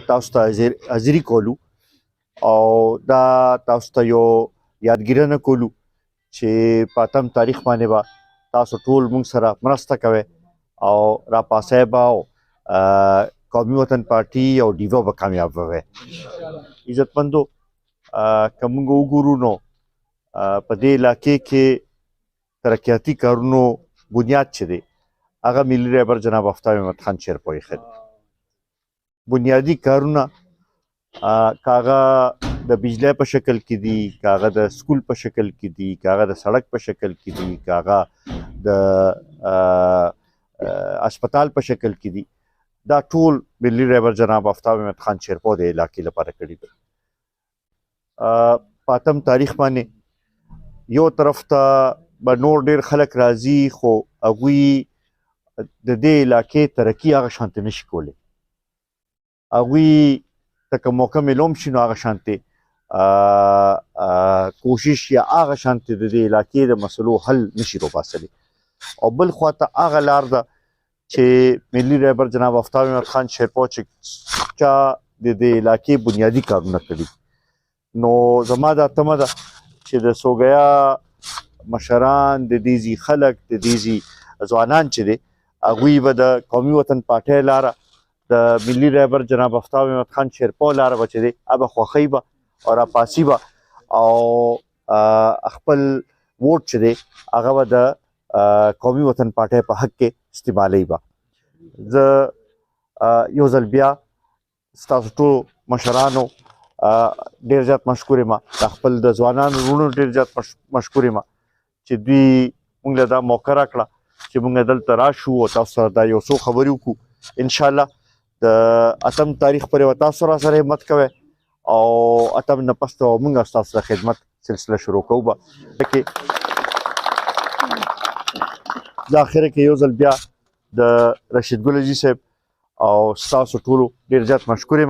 تاسو ته حاضري کولو او دا تاسو ته یو یادګیرنه کولو چې په اتم تاریخ باندې به تاسو ټول موږ سره مرسته کوئ او راپاسئ به او قومي وطن پارټي او ډیوه به کامیابوي. عزتمندو که موږ وګورو نو په دې علاقې کې ترقیاتي کارونو بنیاد چې دی هغه ملي رهبر جناب آفتاب احمد خان شیرپور ایښی دی. بنیادی کارونه کاغه د بجلی په شکل کې دي، کاغه د سکول په شکل کې دي، کاغه د سړک په شکل کې دي، کاغه د اسپتال په شکل کې دي. دا ټول ملي رهبر جناب آفتاب احمد خان شیرپور د علاقې لپاره کړي دي. په اتم تاریخ باندې یو طرف ته به نور ډېر خلک راځي خو هغوی د دې علاقې ترقي هغه شانتې نشي کولی. هغوی ته که موقع میلوم شي نو هغه شانتې کوشش یا هغه شانتې د دې علاقې د مسلو حل نشي روباسلی. او بل خواته هغه لار ده چې ملي رهبر جناب آفتاب احمد خان شیرپور چې چا د دې علاقې بنیادي کارونه کړي نو زما دا تمه ده چې د سوګیا مشران د دې ځي خلک د دې ځي ځوانان چې دی هغوی به د قومي وطن پارټۍ لاره د ملي رهبر جناب آفتاب احمد خان شیرپور لاره به چې دی هغه خوښوي به او راپاسي به او خپل ووټ چې دی هغه به د قومي وطن پارټۍ په حق کې استعمالوي به. زه یو ځل بیا ستاسو ټولو مشرانو ډېر زیات مشکور یم، د خپل د ځوانانو وروڼو ډېر زیات مشکور یم چې دوی موږ له دا موقع راکړه چې موږ دلته راشو او تاسو سره دا یو څو خبرې وکړو. انشاءالله د اتم تاریخ پورې به تاسو را سره همت کوئ او اتم نه پس ته موږ ستاسو د خدمت سلسله شروع کوو به. د اخره کې یو ځل بیا د رشید ګل حاجي صاحب او ستاسو ټولو ډېر زیات مشکور یم.